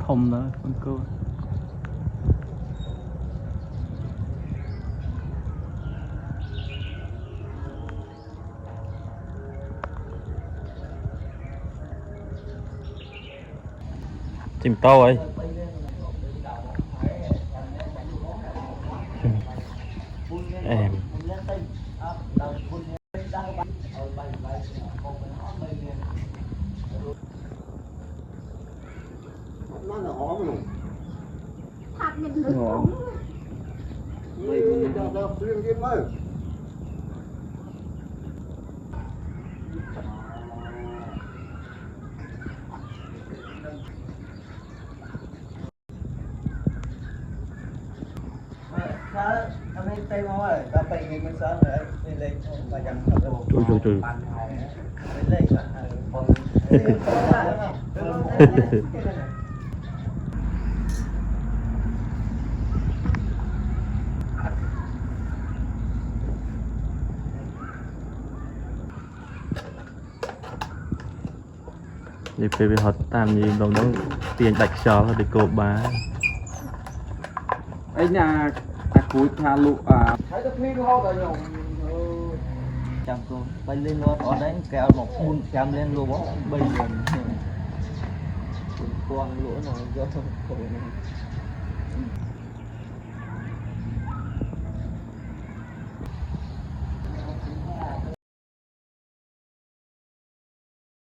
thùng đó con cua chim to ấy em nó là hổ mà thật nhìn được hổ mình đâu riêng riêng ơi anh ấy tay máu rồi, ta phải nghe mình sáng rồi, đi lên và dặn trời lên đi về về họ tam gì đồng đó tiền đặt cho để cô bá ấy nhà cuối tha lụ thấy cái phim ho rồi nhung chăm cô bay lên luôn ở đấy kéo một bún chăm lên luôn bây giờ con lỗ nó do